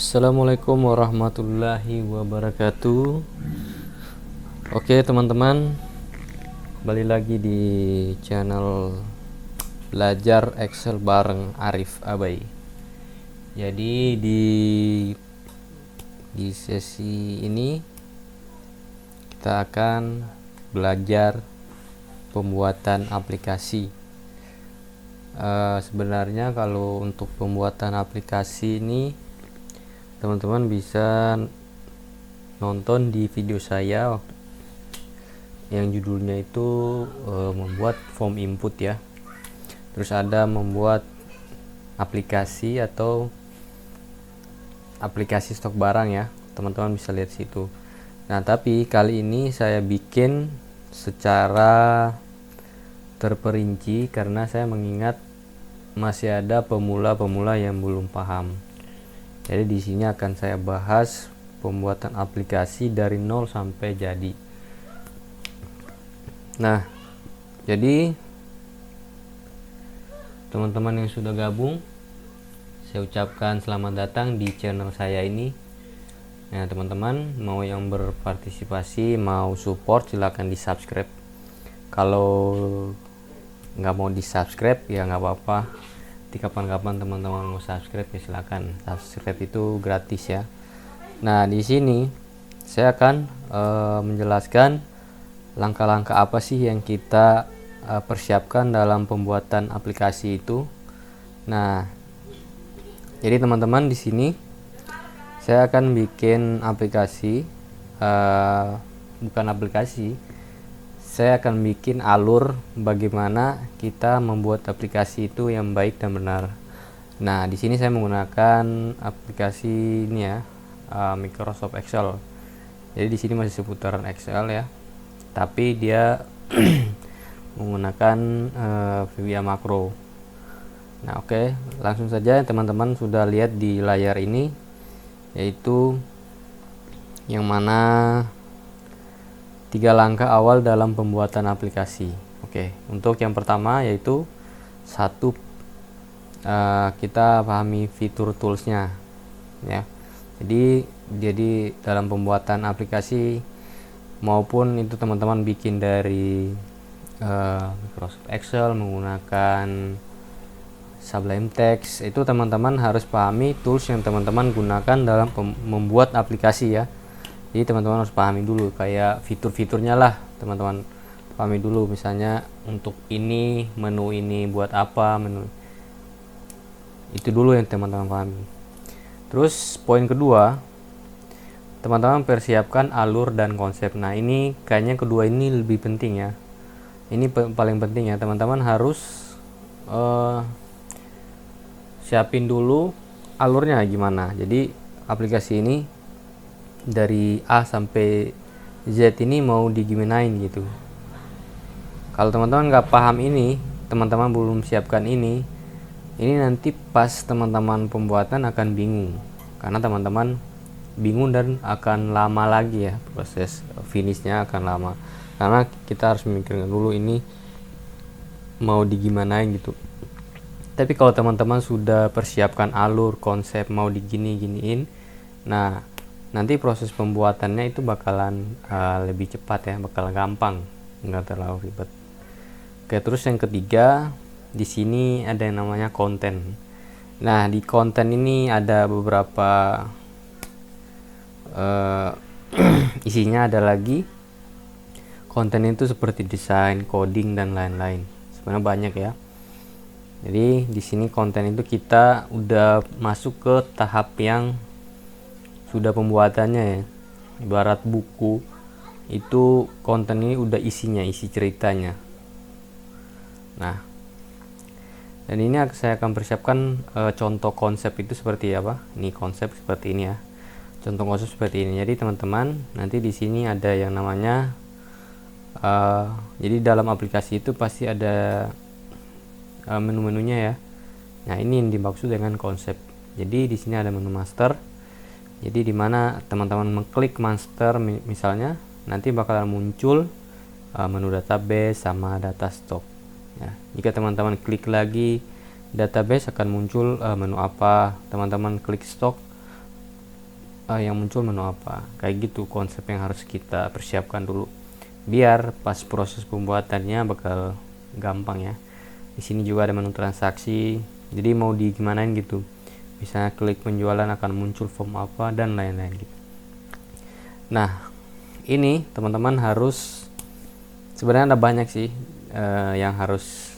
Assalamualaikum warahmatullahi wabarakatuh. Oke teman-teman, kembali lagi di channel Belajar Excel bareng Arif Abai. Jadi di sesi ini kita akan belajar pembuatan aplikasi. Sebenarnya kalau untuk pembuatan aplikasi ini teman-teman bisa nonton di video saya yang judulnya itu membuat form input ya. Terus ada membuat aplikasi atau aplikasi stok barang ya. Teman-teman bisa lihat situ. Nah, tapi kali ini saya bikin secara terperinci karena saya mengingat masih ada pemula-pemula yang belum paham. Jadi di sini akan saya bahas pembuatan aplikasi dari nol sampai jadi. Nah, jadi teman-teman yang sudah gabung, saya ucapkan selamat datang di channel saya ini. Nah, teman-teman mau yang berpartisipasi, mau support, silahkan di subscribe. Kalau nggak mau di subscribe ya nggak apa-apa, di kapan-kapan teman-teman mau subscribe ya silakan. Subscribe itu gratis ya. Nah, di sini saya akan menjelaskan langkah-langkah apa sih yang kita persiapkan dalam pembuatan aplikasi itu. Nah, jadi teman-teman di sini saya akan bikin aplikasi, bukan aplikasi, saya akan bikin alur bagaimana kita membuat aplikasi itu yang baik dan benar. Nah, di sini saya menggunakan aplikasi ini ya, Microsoft Excel. Jadi di sini masih seputaran Excel ya, tapi dia menggunakan VBA Makro. Nah, oke, langsung saja teman-teman sudah lihat di layar ini, yaitu yang mana 3 langkah awal dalam pembuatan aplikasi. Oke, untuk yang pertama yaitu satu, kita pahami fitur toolsnya ya. Jadi dalam pembuatan aplikasi maupun itu teman-teman bikin dari Microsoft Excel menggunakan Sublime Text, itu teman-teman harus pahami tools yang teman-teman gunakan dalam membuat aplikasi ya. Jadi teman-teman harus pahami dulu kayak fitur-fiturnya lah, teman-teman pahami dulu. Misalnya untuk ini, menu ini buat apa, menu itu dulu yang teman-teman pahami. Terus poin kedua, teman-teman persiapkan alur dan konsep. Nah, ini kayaknya kedua ini lebih penting ya. Ini paling penting ya, teman-teman harus siapin dulu alurnya gimana. Jadi aplikasi ini dari A sampai Z ini mau digimanain gitu. Kalau teman-teman nggak paham ini, teman-teman belum siapkan ini nanti pas teman-teman pembuatan akan bingung, karena teman-teman bingung dan akan lama lagi ya, proses finishnya akan lama karena kita harus memikirkan dulu ini mau digimanain gitu. Tapi kalau teman-teman sudah persiapkan alur, konsep mau digini-giniin, nah nanti proses pembuatannya itu bakalan lebih cepat ya, bakal gampang, nggak terlalu ribet. Oke, terus yang ketiga di sini ada yang namanya konten. Nah, di konten ini ada beberapa isinya ada lagi. Konten itu seperti desain, coding dan lain-lain. Sebenarnya banyak ya. Jadi di sini konten itu kita udah masuk ke tahap yang sudah pembuatannya ya. Ibarat buku itu konten ini udah isinya, isi ceritanya. Nah, dan ini saya akan persiapkan contoh konsep itu seperti apa. Ini konsep seperti ini ya. Contoh konsep seperti ini. Jadi teman-teman nanti di sini ada yang namanya jadi dalam aplikasi itu pasti ada menu-menunya ya. Nah, ini yang dimaksud dengan konsep. Jadi di sini ada menu master. Jadi dimana teman-teman mengklik master misalnya, nanti bakalan muncul menu database sama data stock. Ya, jika teman-teman klik lagi database akan muncul menu apa, teman-teman klik stock yang muncul menu apa. Kayak gitu konsep yang harus kita persiapkan dulu biar pas proses pembuatannya bakal gampang ya. Di sini juga ada menu transaksi, jadi mau di gimanain gitu, misalnya klik penjualan akan muncul form apa dan lain-lain gitu. Nah ini teman-teman harus, sebenarnya ada banyak sih yang harus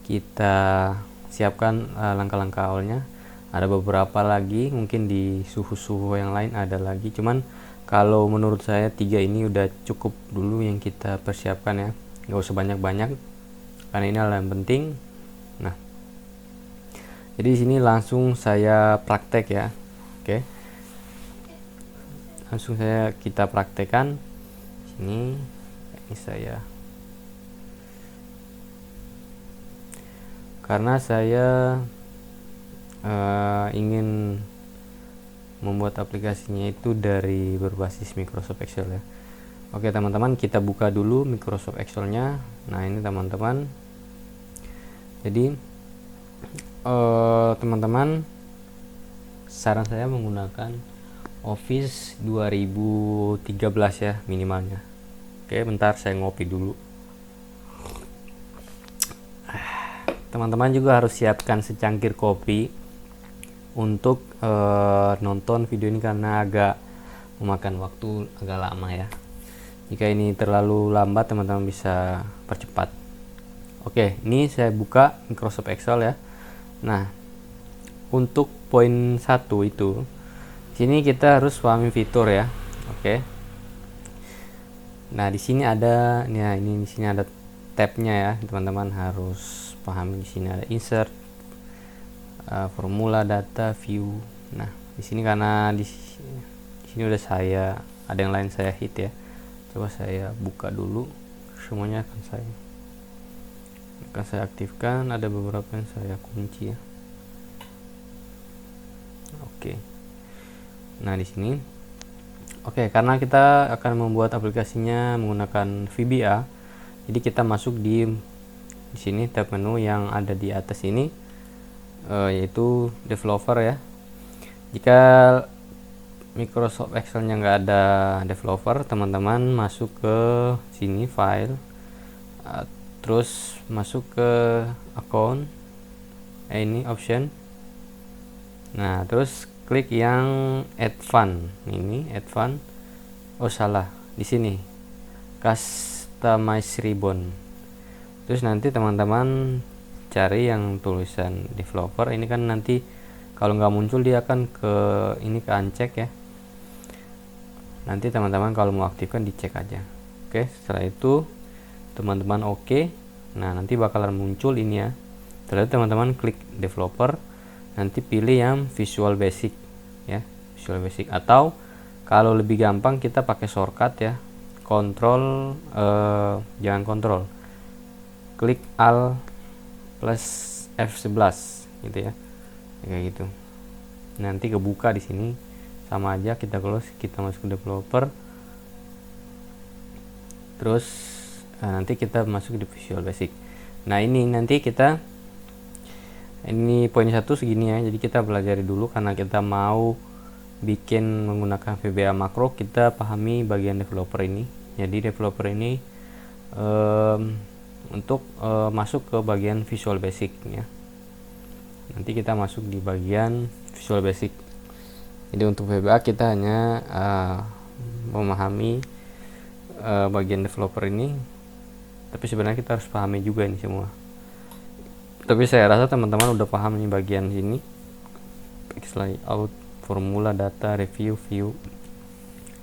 kita siapkan langkah-langkah awalnya. Ada beberapa lagi, mungkin di suhu-suhu yang lain ada lagi, cuman kalau menurut saya 3 ini udah cukup dulu yang kita persiapkan ya, nggak usah banyak-banyak karena ini hal yang penting. Nah jadi di sini langsung saya praktek ya. Oke, langsung kita praktekkan sini. Ini saya, karena saya ingin membuat aplikasinya itu dari berbasis Microsoft Excel ya. Oke teman-teman, kita buka dulu Microsoft Excel-nya. Nah ini teman-teman, jadi teman-teman saran saya menggunakan Office 2013 ya minimalnya. Oke, bentar saya ngopi dulu. Teman-teman juga harus siapkan secangkir kopi untuk nonton video ini karena agak memakan waktu agak lama ya. Jika ini terlalu lambat teman-teman bisa percepat. Oke, ini saya buka Microsoft Excel ya. Nah untuk poin 1 itu, sini kita harus pahami fitur ya. Oke, nah di sini ada, ya ini di sini ada tabnya ya, teman-teman harus pahami. Di sini ada insert, formula, data, view. Nah di sini karena di sini udah saya, ada yang lain saya hit ya. Coba saya buka dulu, semuanya akan saya aktifkan. Ada beberapa yang saya kunci ya. Oke, nah di sini oke, karena kita akan membuat aplikasinya menggunakan VBA, jadi kita masuk di sini tab menu yang ada di atas ini, yaitu developer ya. Jika Microsoft Excel-nya nggak ada developer, teman-teman masuk ke sini file, terus masuk ke account, ini option. Nah terus klik yang advance, ini advance. Oh salah, di sini customize ribbon. Terus nanti teman-teman cari yang tulisan developer. Ini kan nanti kalau nggak muncul dia akan ke ini, ke uncheck ya. Nanti teman-teman kalau mau aktifkan dicek aja. Oke, setelah itu teman-teman oke. Nah nanti bakalan muncul ini ya. Setelah itu teman-teman klik developer, nanti pilih yang Visual Basic ya, Visual Basic, atau kalau lebih gampang kita pakai shortcut ya, kontrol, jangan kontrol, klik Alt plus F11 gitu ya, kayak gitu. Nanti kebuka di sini, sama aja kita close, kita masuk ke developer, terus nanti kita masuk di Visual Basic. Nah ini nanti kita, ini poin 1 segini ya, jadi kita pelajari dulu karena kita mau bikin menggunakan VBA makro, kita pahami bagian developer ini. Jadi developer ini untuk masuk ke bagian Visual Basic ya. Nanti kita masuk di bagian Visual Basic. Jadi untuk VBA kita hanya memahami bagian developer ini, tapi sebenarnya kita harus pahami juga ini semua. Tapi saya rasa teman-teman udah paham nih bagian sini, text layout, formula, data, review, view.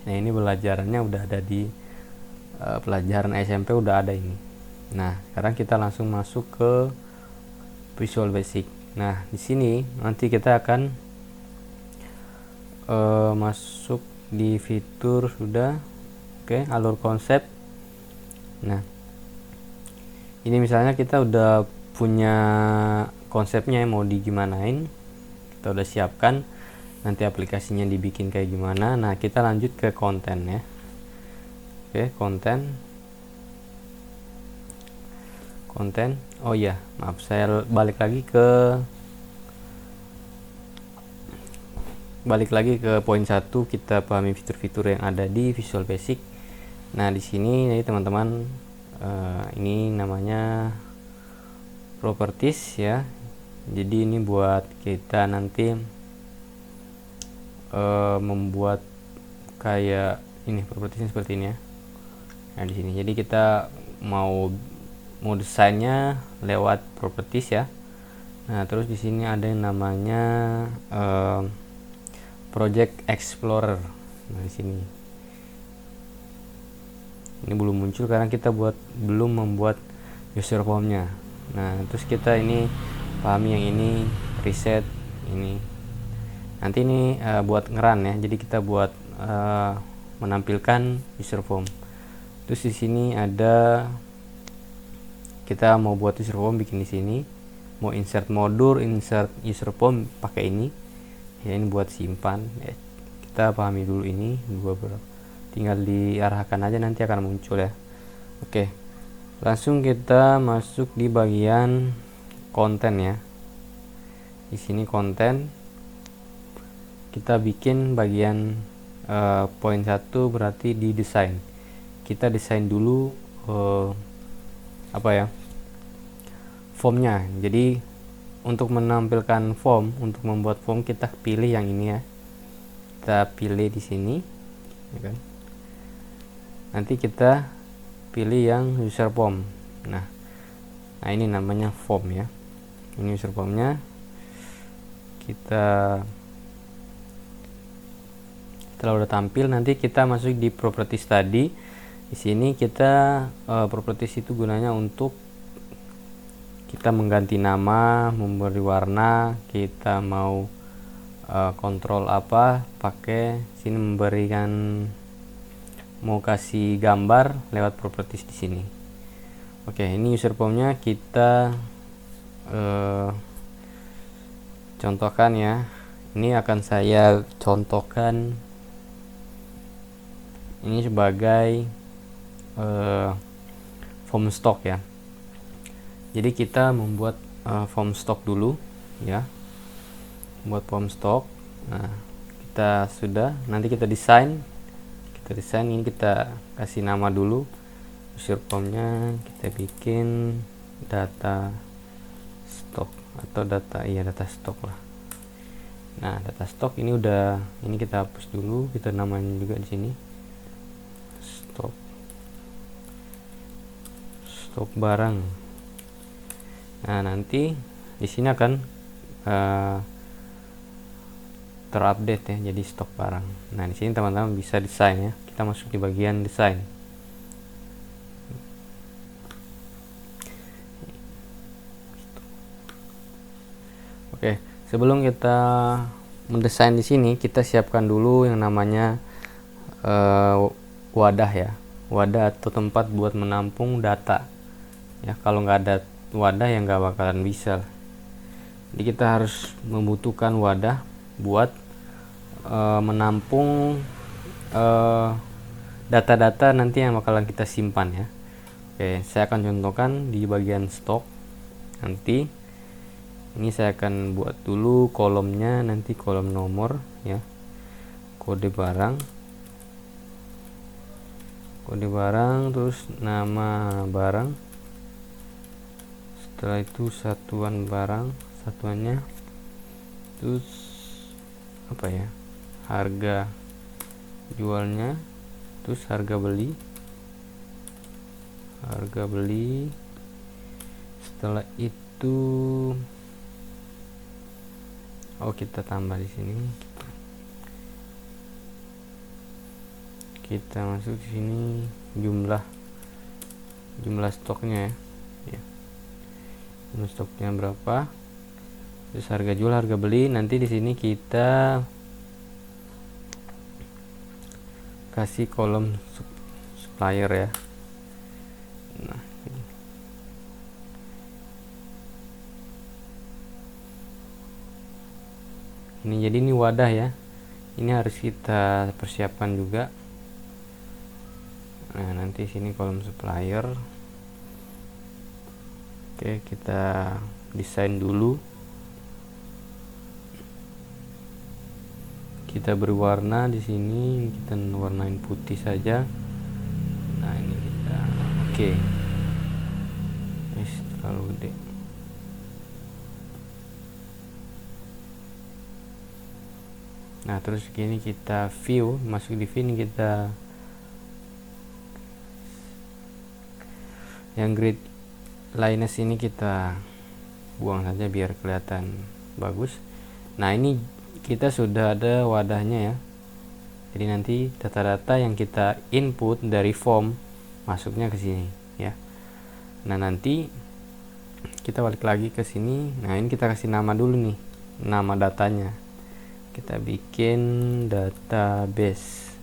Nah ini pelajarannya udah ada di pelajaran SMP, udah ada ini. Nah sekarang kita langsung masuk ke Visual Basic. Nah di sini nanti kita akan masuk di fitur sudah. Oke, alur konsep. Nah ini misalnya kita udah punya konsepnya mau digimanain, kita udah siapkan, nanti aplikasinya dibikin kayak gimana. Nah kita lanjut ke konten ya. Oke, konten. Oh iya, maaf, saya balik lagi ke balik lagi ke poin 1, kita pahami fitur-fitur yang ada di Visual Basic. Nah, di sini nih teman-teman, ini namanya properties ya. Jadi ini buat kita nanti membuat kayak ini, propertiesnya seperti ini ya. Nah, di sini jadi kita mau desainnya lewat properties ya. Nah, terus di sini ada yang namanya Project Explorer. Nah, di sini ini belum muncul karena kita belum membuat user formnya. Nah, terus kita ini pahami yang ini, reset ini. Nanti ini buat ngeran ya. Jadi kita buat menampilkan user form. Terus di sini ada kita mau buat user form, bikin di sini. Mau insert modul, insert user form pakai ini. Ya, ini buat simpan. Kita pahami dulu ini tinggal diarahkan aja, nanti akan muncul ya. Oke, langsung kita masuk di bagian konten ya. Di sini konten, kita bikin bagian poin 1 berarti di desain. Kita desain dulu formnya. Jadi untuk menampilkan form, untuk membuat form kita pilih yang ini ya. Kita pilih di sini, ya kan? Nanti kita pilih yang user form. Nah ini namanya form ya. Ini user formnya. Setelah udah tampil, nanti kita masuk di properties tadi. Di sini kita properties itu gunanya untuk kita mengganti nama, memberi warna, kita mau kontrol apa, pakai sini mau kasih gambar lewat properties di sini. Oke, ini user formnya kita contohkan ya. Ini akan saya contohkan ini sebagai form stock ya. Jadi kita membuat form stock dulu ya. Membuat form stock. Nah, nanti kita desain. Ini kita kasih nama dulu. User formnya kita bikin data stock atau data stock lah. Nah, data stock ini kita hapus dulu, kita namain juga di sini. Stok barang. Nah, nanti di sini akan terupdate ya, jadi stok barang. Nah, di sini teman-teman bisa desain ya. Kita masuk di bagian desain. Oke, sebelum kita mendesain di sini, kita siapkan dulu yang namanya wadah ya. Wadah atau tempat buat menampung data. Ya, kalau nggak ada wadah yang nggak bakalan bisa. Jadi kita harus membutuhkan wadah buat menampung data-data nanti yang bakalan kita simpan ya. Oke, saya akan contohkan di bagian stok. Nanti ini saya akan buat dulu kolomnya, nanti kolom nomor ya, kode barang, terus nama barang. Setelah itu satuan barang, satuannya, terus harga jualnya, terus harga beli. Setelah itu kita tambah di sini, kita masuk di sini jumlah stoknya ya. Jumlah stoknya berapa, terus harga jual, harga beli. Nanti di sini kita kasih kolom supplier ya. Nah, ini jadi ini wadah ya. Ini harus kita persiapkan juga. Nah, nanti sini kolom supplier. Oke, kita desain dulu. kita beri warna di sini, kita warnain putih saja. Nah ini kita oke. Terlalu gede. Nah terus gini kita view, masuk di view ini kita yang grid lines ini kita buang saja biar kelihatan bagus. Nah ini kita sudah ada wadahnya ya, jadi nanti data-data yang kita input dari form masuknya ke sini ya. Nah nanti kita balik lagi ke sini. Nah ini kita kasih nama dulu nih, nama datanya kita bikin database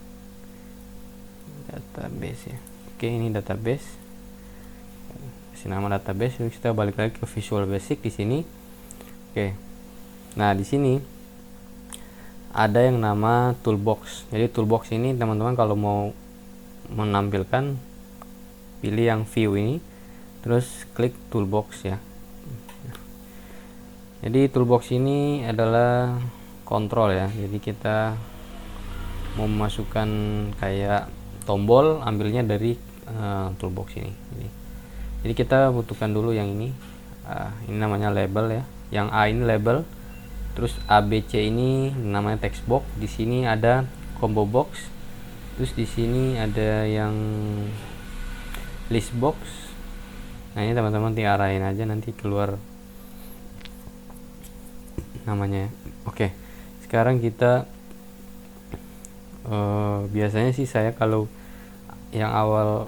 ya. Oke ini database, kasih nama database. Terus kita balik lagi ke Visual Basic di sini. Oke, nah di sini ada yang nama toolbox. Jadi toolbox ini teman-teman kalau mau menampilkan, pilih yang view ini, terus klik toolbox ya. Jadi toolbox ini adalah kontrol ya, jadi kita mau memasukkan kayak tombol, ambilnya dari toolbox ini. Jadi kita butuhkan dulu yang ini. Ini namanya label ya, yang A ini label, terus ABC ini namanya text box. Di sini ada combo box, terus di sini ada yang list box. Nah ini teman-teman tinggal arahin aja, nanti keluar namanya. Oke, sekarang kita biasanya sih saya kalau yang awal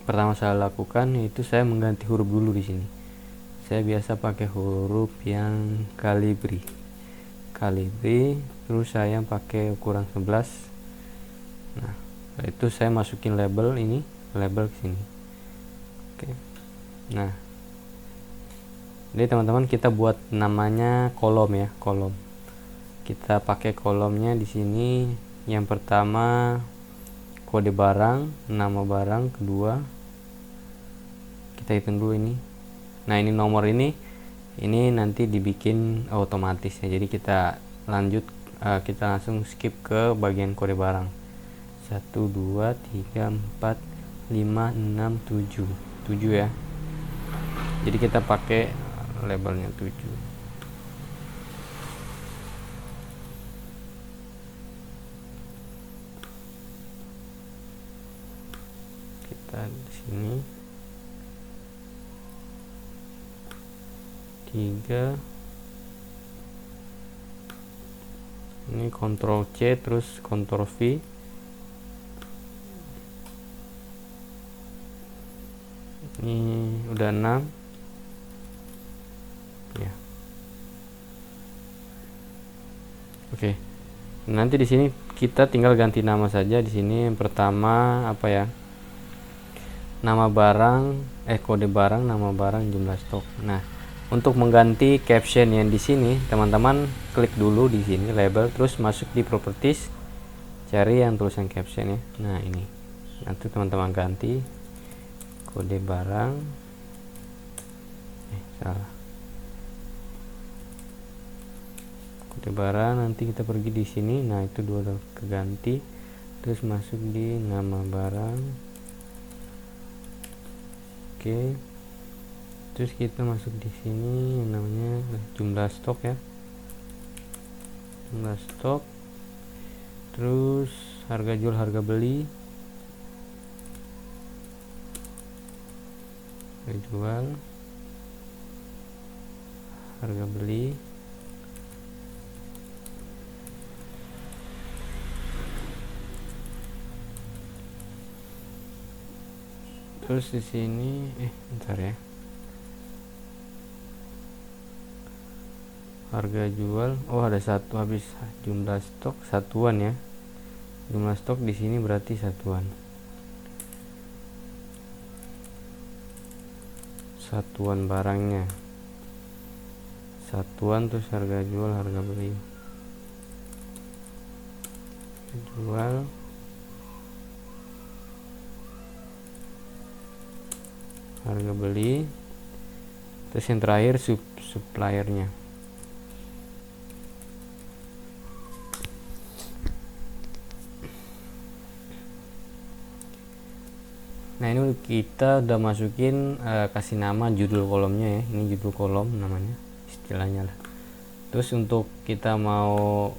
pertama saya lakukan itu saya mengganti huruf dulu di sini. Saya biasa pakai huruf yang Calibri, terus saya pakai ukuran 11. Nah itu saya masukin label ini, label ke sini. Oke, nah jadi teman-teman kita buat namanya kolom ya, kolom. Kita pakai kolomnya di sini. Yang pertama kode barang, nama barang. Kedua kita hitung dulu ini. Nah ini nomor ini nanti dibikin otomatis ya. Jadi kita lanjut, kita langsung skip ke bagian kode barang. 1 2 3 4 5 6 7 ya. Jadi kita pakai labelnya 7. Kita di sini 3. Ini Ctrl C terus Ctrl V. Ini udah 6 ya. Oke, nanti di sini kita tinggal ganti nama saja. Di sini yang pertama apa ya, nama barang, kode barang, nama barang, jumlah stok. Nah untuk mengganti caption yang di sini teman-teman klik dulu di sini label, terus masuk di properties, cari yang tulisan caption ya. Nah ini nanti teman-teman ganti kode barang, salah, kode barang. Nanti kita pergi di sini. Nah itu dua udah keganti, terus masuk di nama barang. Oke, terus kita masuk di sini yang namanya jumlah stok ya, jumlah stok. Terus harga jual, harga beli, harga jual, harga beli. Terus di sini bentar ya, harga jual, oh ada satu habis. Jumlah stok satuan ya, jumlah stok di sini berarti satuan, satuan barangnya satuan. Terus harga jual, harga beli, jual, harga beli. Terus yang terakhir suppliernya. Nah ini kita udah masukin, kasih nama judul kolomnya ya, ini judul kolom namanya istilahnya lah. Terus untuk kita mau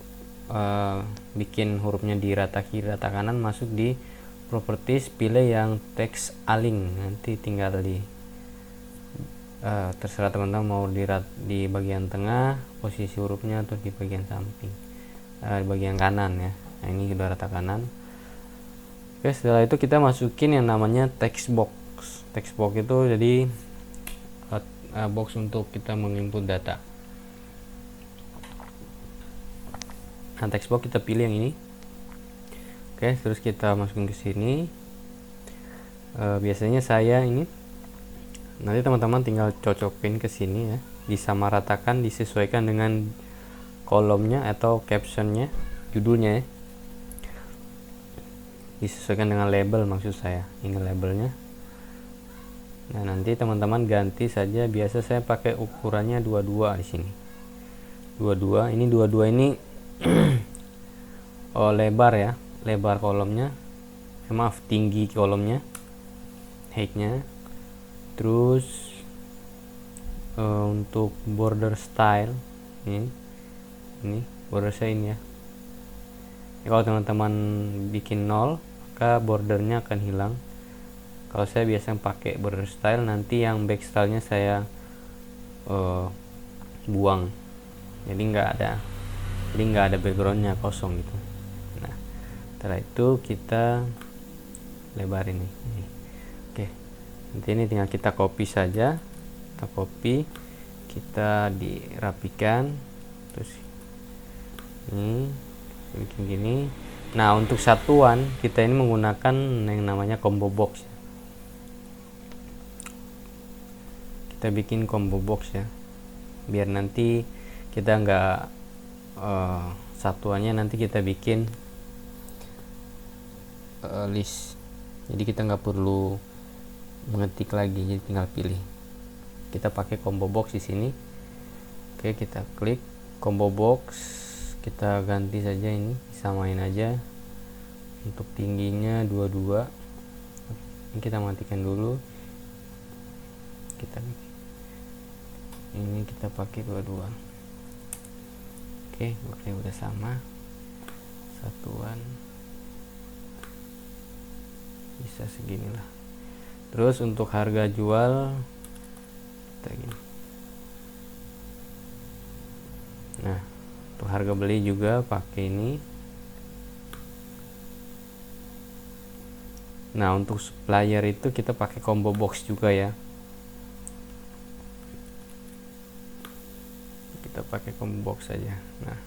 bikin hurufnya di rata kiri rata kanan, masuk di properties, pilih yang text align, nanti tinggal di terserah teman-teman mau di bagian tengah posisi hurufnya atau di bagian samping, di bagian kanan ya. Nah ini sudah rata kanan. Oke, setelah itu kita masukin yang namanya text box. Text box itu jadi box untuk kita menginput data. Nah text box kita pilih yang ini. Oke, terus kita masukin ke sini. Biasanya saya ini, nanti teman-teman tinggal cocokin ke sini ya, disamaratakan, disesuaikan dengan kolomnya atau captionnya, judulnya ya, disesuaikan dengan label maksud saya, ini labelnya. Nah nanti teman-teman ganti saja, biasa saya pakai ukurannya 22 di sini, 22 ini 22 ini oh lebar ya, lebar kolomnya, maaf tinggi kolomnya, heightnya. Terus untuk border style ini border saya ini ya. Kalau teman-teman bikin 0 maka bordernya akan hilang. Kalau saya biasa pakai border style, nanti yang back stylenya saya buang, jadi nggak ada backgroundnya, kosong gitu. Nah setelah itu kita lebarin nih. Oke, nanti ini tinggal kita copy saja, kita copy, kita dirapikan, terus ini bikin gini. Nah untuk satuan kita ini menggunakan yang namanya combo box. Kita bikin combo box ya, biar nanti kita nggak satuannya nanti kita bikin list, jadi kita nggak perlu mengetik lagi, jadi tinggal pilih. Kita pakai combo box di sini. Oke, kita klik combo box, kita ganti saja ini, samain aja untuk tingginya 22. Ini kita matikan dulu, ini kita pakai 22. Oke udah sama, satuan bisa seginilah. Terus untuk harga jual kita gini. Nah untuk harga beli juga pakai ini. Nah untuk supplier itu kita pakai combo box juga ya, kita pakai combo box saja. Nah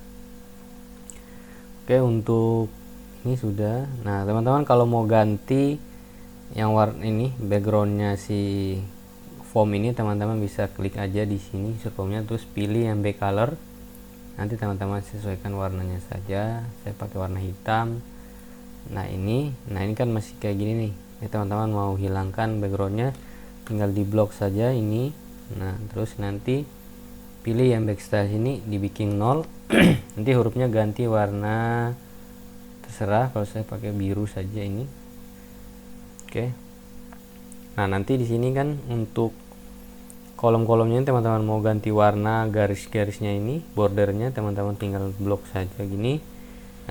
oke, untuk ini sudah. Nah teman-teman kalau mau ganti yang warna ini, backgroundnya si form ini, teman-teman bisa klik aja di sini formnya, terus pilih yang back color. Nanti teman-teman sesuaikan warnanya saja, saya pakai warna hitam. Nah ini kan masih kayak gini nih ya, teman-teman mau hilangkan backgroundnya tinggal di blok saja ini. Nah terus nanti pilih yang backstyle ini, dibikin 0. Nanti hurufnya ganti warna, terserah, kalau saya pakai biru saja ini. Oke. Nah nanti di sini kan untuk kolom-kolomnya teman-teman mau ganti warna, garis-garisnya ini, bordernya teman-teman tinggal blok saja gini.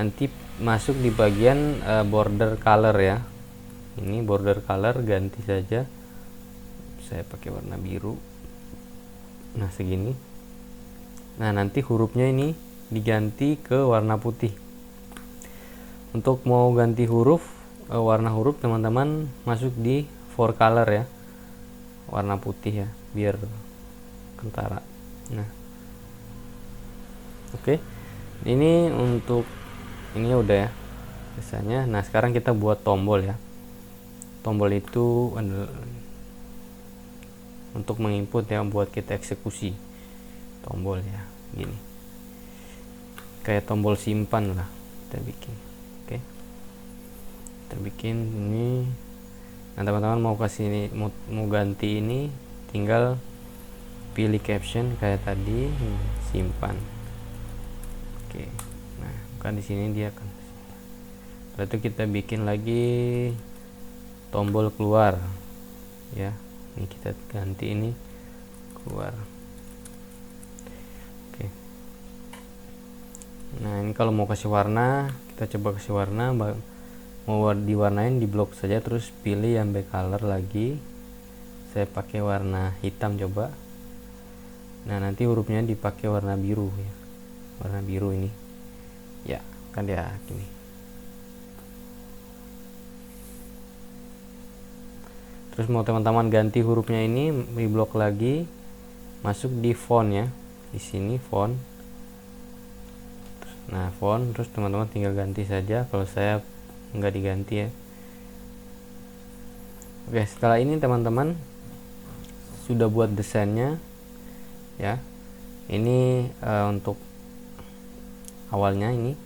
Nanti masuk di bagian border color ya, ini border color, ganti saja, saya pakai warna biru. Nah segini. Nah nanti hurufnya ini diganti ke warna putih. Untuk mau ganti huruf, warna huruf, teman-teman masuk di for color ya, warna putih ya, biar kentara. Nah oke, ini untuk ini udah ya biasanya. Nah sekarang kita buat tombol ya. Tombol itu untuk menginput ya, buat kita eksekusi tombol ya, gini kayak tombol simpan lah kita bikin. Oke, kita bikin ini. Nah teman-teman mau kasih ini, mau ganti ini, tinggal pilih caption kayak tadi, simpan. Oke, nah kan di sini dia kan. Setelah itu kita bikin lagi tombol keluar ya. Ini kita ganti ini keluar. Oke. Nah ini kalau mau kasih warna, kita coba kasih warna. Mau diwarnain di blok saja, terus pilih yang back color lagi. Saya pakai warna hitam coba. Nah nanti hurufnya dipakai warna biru ya, warna biru ini ya kan ya gini. Terus mau teman-teman ganti hurufnya ini di blok lagi, masuk di font ya, di sini font. Nah font, terus teman-teman tinggal ganti saja. Kalau saya nggak diganti ya. Oke, setelah ini teman-teman sudah buat desainnya ya. Ini untuk awalnya ini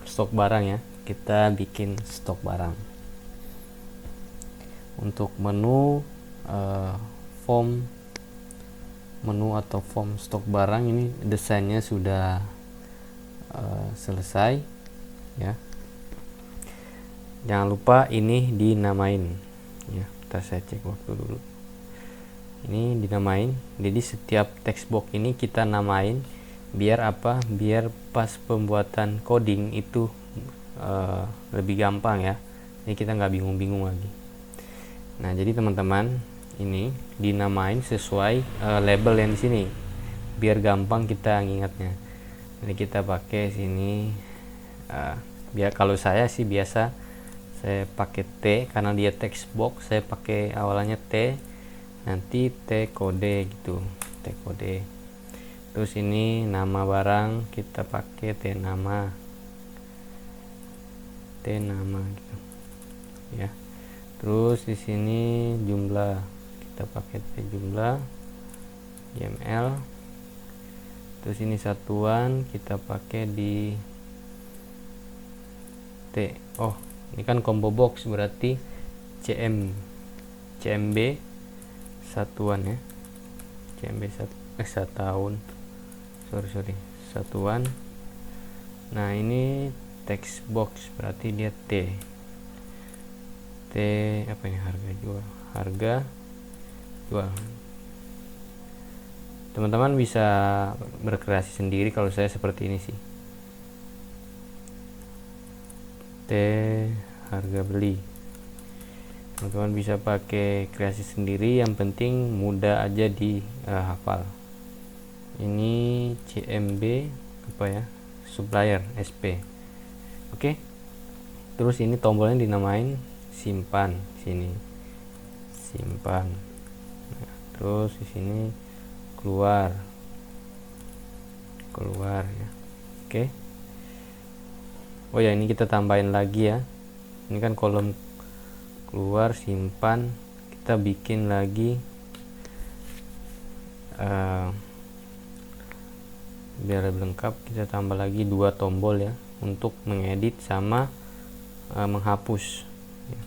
stok barang ya, kita bikin stok barang. Untuk menu form menu atau form stok barang ini desainnya sudah selesai ya. Jangan lupa ini dinamain ya. Saya cek waktu dulu. Ini dinamain. Jadi setiap text box ini kita namain biar apa? Biar pas pembuatan coding itu lebih gampang ya. Jadi kita nggak bingung-bingung lagi. Nah jadi teman-teman, ini dinamain sesuai label yang di sini biar gampang kita ingatnya. Jadi kita pakai sini biar, kalau saya sih biasa saya pakai T karena dia text box, saya pakai awalannya T, nanti T kode gitu, T kode. Terus ini nama barang kita pakai T nama gitu ya. Terus di sini jumlah kita pakai T jumlah YML. Terus ini satuan kita pakai di T. Oh ini kan combo box, berarti CMB satuan ya, CMB satuan, satuan. Nah ini text box berarti dia T apa ini, harga jual. Teman-teman bisa berkreasi sendiri, kalau saya seperti ini sih, T harga beli. Teman-teman bisa pakai kreasi sendiri, yang penting mudah aja di hafal. Ini CMB apa ya, supplier SP. Oke. Terus ini tombolnya dinamain simpan, sini simpan. Nah, terus di sini keluar ya. Oke. Oh ya, ini kita tambahin lagi ya. Ini kan kolom keluar, simpan, kita bikin lagi biar lebih lengkap, kita tambah lagi 2 tombol ya untuk mengedit sama menghapus ya.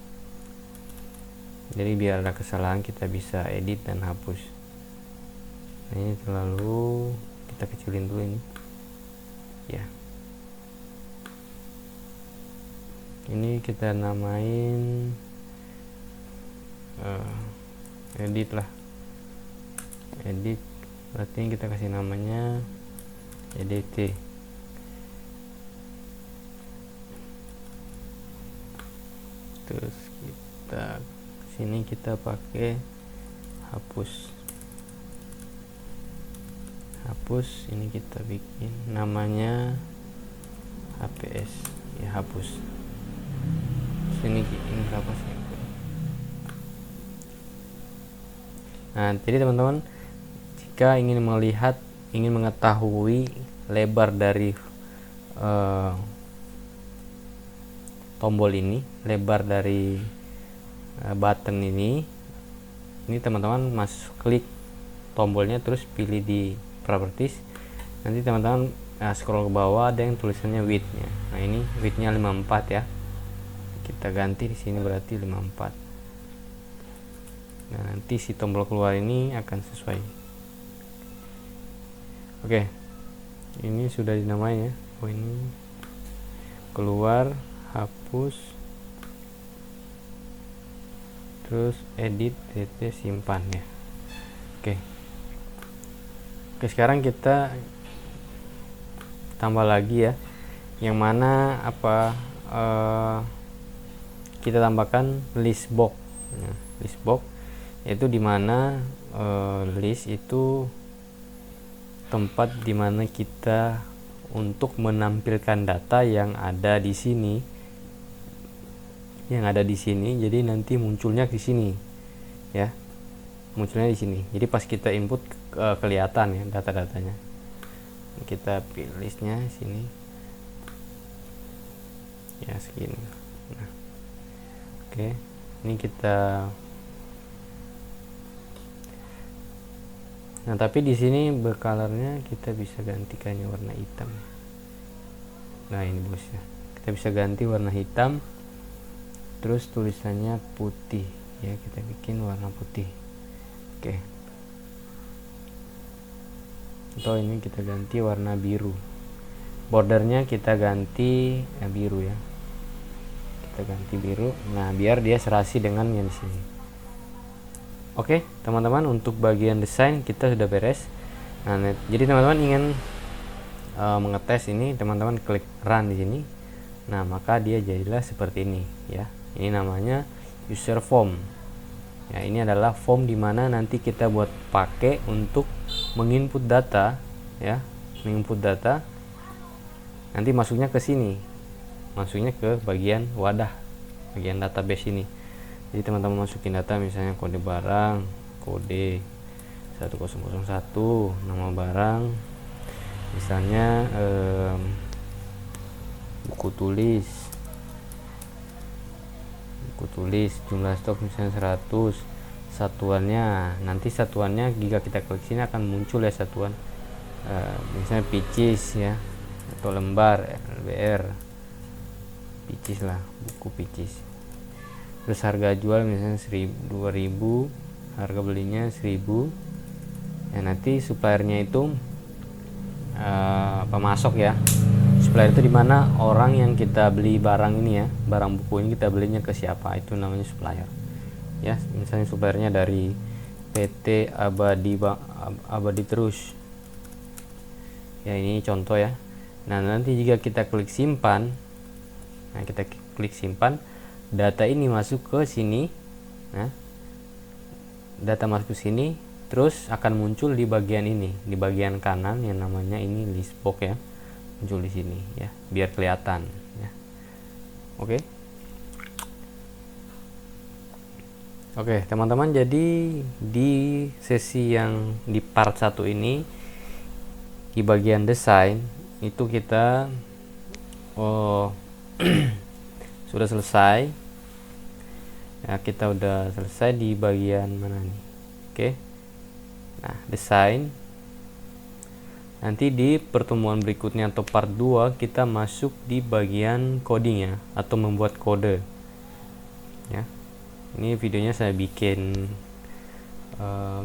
Jadi biar ada kesalahan kita bisa edit dan hapus. Nah, ini terlalu kita kecilin dulu ini ya. Ini kita namain edit lah, edit, berarti kita kasih namanya EDT. Terus kita sini kita pakai hapus, ini kita bikin namanya HPS ya, hapus. Sini ini berapa sih? Nah jadi teman-teman, jika ingin mengetahui lebar dari tombol ini, lebar dari button ini teman-teman klik tombolnya, terus pilih di properties. Nanti teman-teman scroll ke bawah, ada yang tulisannya width-nya. Nah ini width-nya 54 ya, kita ganti di sini berarti 54. Nah nanti si tombol keluar ini akan sesuai. Oke, ini sudah dinamai ya. Oh ini keluar, hapus, terus edit, simpan ya. Oke, sekarang kita tambah lagi ya, yang mana kita tambahkan list box. Nah, list box yaitu dimana list itu tempat dimana kita untuk menampilkan data yang ada di sini, jadi nanti munculnya di sini ya, munculnya di sini. Jadi pas kita input kelihatan ya data-datanya. Kita pilih listnya sini ya, segini. Nah, oke, ini kita. Nah, tapi di sini bercolornya kita bisa gantikannya warna hitam. Nah, ini bosnya. Kita bisa ganti warna hitam. Terus tulisannya putih ya, kita bikin warna putih. Oke. Atau ini kita ganti warna biru. Bordernya kita ganti biru ya. Kita ganti biru. Nah, biar dia serasi dengan yang di sini. Oke, teman-teman, untuk bagian desain kita sudah beres. Nah, jadi teman-teman ingin mengetes ini, teman-teman klik run di sini. Nah, maka dia jadilah seperti ini ya. Ini namanya user form. Ya, ini adalah form dimana nanti kita buat pakai untuk menginput data ya, menginput data. Nanti masuknya ke sini, masuknya ke bagian wadah, bagian database ini. Jadi teman-teman masukin data, misalnya kode barang, kode 1001, nama barang, misalnya buku tulis, jumlah stok misalnya 100, satuannya, nanti satuannya jika kita klik sini akan muncul ya satuan, misalnya pieces ya, atau lembar, LBR, pieces lah, buku pieces. Terus harga jual misalnya 2000, harga belinya 1000 ya. Nanti suppliernya itu pemasok ya. Supplier itu dimana orang yang kita beli barang ini ya, barang buku ini kita belinya ke siapa, itu namanya supplier ya. Misalnya suppliernya dari PT Abadi Terus ya, ini contoh ya. Nah, nanti jika kita klik simpan, data ini masuk ke sini. Nah, data masuk ke sini, terus akan muncul di bagian ini, di bagian kanan yang namanya ini list box ya, muncul di sini ya, biar kelihatan ya. Oke, teman-teman, jadi di sesi yang di part 1 ini, di bagian desain itu kita sudah selesai ya, kita udah selesai di bagian mana nih. Oke, nah, desain. Nanti di pertemuan berikutnya atau part 2 kita masuk di bagian coding ya, atau membuat kode ya. Ini videonya saya bikin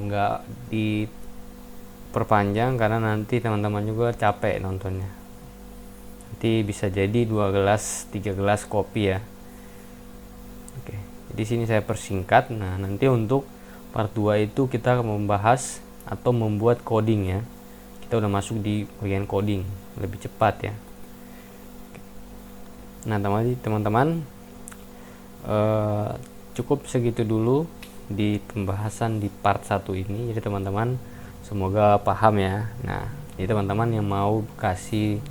nggak diperpanjang karena nanti teman-teman juga capek nontonnya. Nanti bisa jadi 2 gelas 3 gelas kopi ya. Oke, di sini saya persingkat. Nah, nanti untuk part 2 itu kita membahas atau membuat coding ya. Kita udah masuk di bagian coding, lebih cepat ya. Nah, teman-teman, cukup segitu dulu di pembahasan di part 1 ini. Jadi teman-teman semoga paham ya. Nah, jadi teman-teman yang mau kasih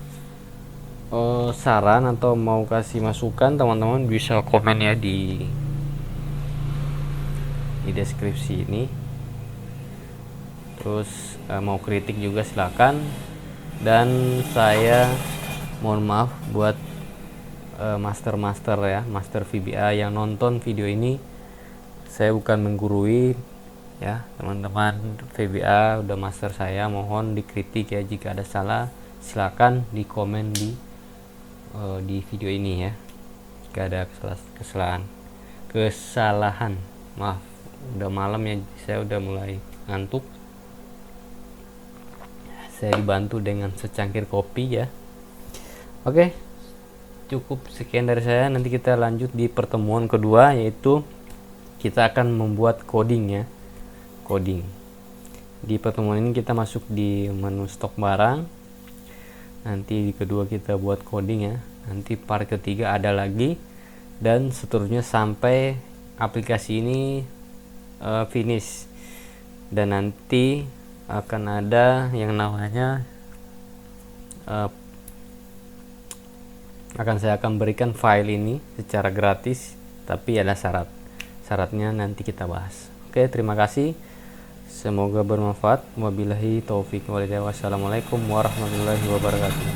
saran atau mau kasih masukan, teman-teman bisa komen ya di deskripsi ini. Terus mau kritik juga silakan. Dan saya mohon maaf buat master ya, master VBA yang nonton video ini. Saya bukan menggurui ya, teman-teman VBA udah master saya, mohon dikritik ya, jika ada salah silakan di komen di video ini ya. Jika ada kesalahan, maaf, udah malam ya, saya udah mulai ngantuk. Saya dibantu dengan secangkir kopi ya. Oke, cukup sekian dari saya. Nanti kita lanjut di pertemuan kedua, yaitu kita akan membuat coding ya, coding. Di pertemuan ini kita masuk di menu stok barang, nanti di kedua kita buat coding ya, nanti part ketiga ada lagi, dan seterusnya sampai aplikasi ini finish. Dan nanti akan ada yang namanya saya akan berikan file ini secara gratis, tapi ada syaratnya nanti kita bahas. Oke, terima kasih, semoga bermanfaat. Wabillahi taufik walhidayah. Wassalamualaikum warahmatullahi wabarakatuh.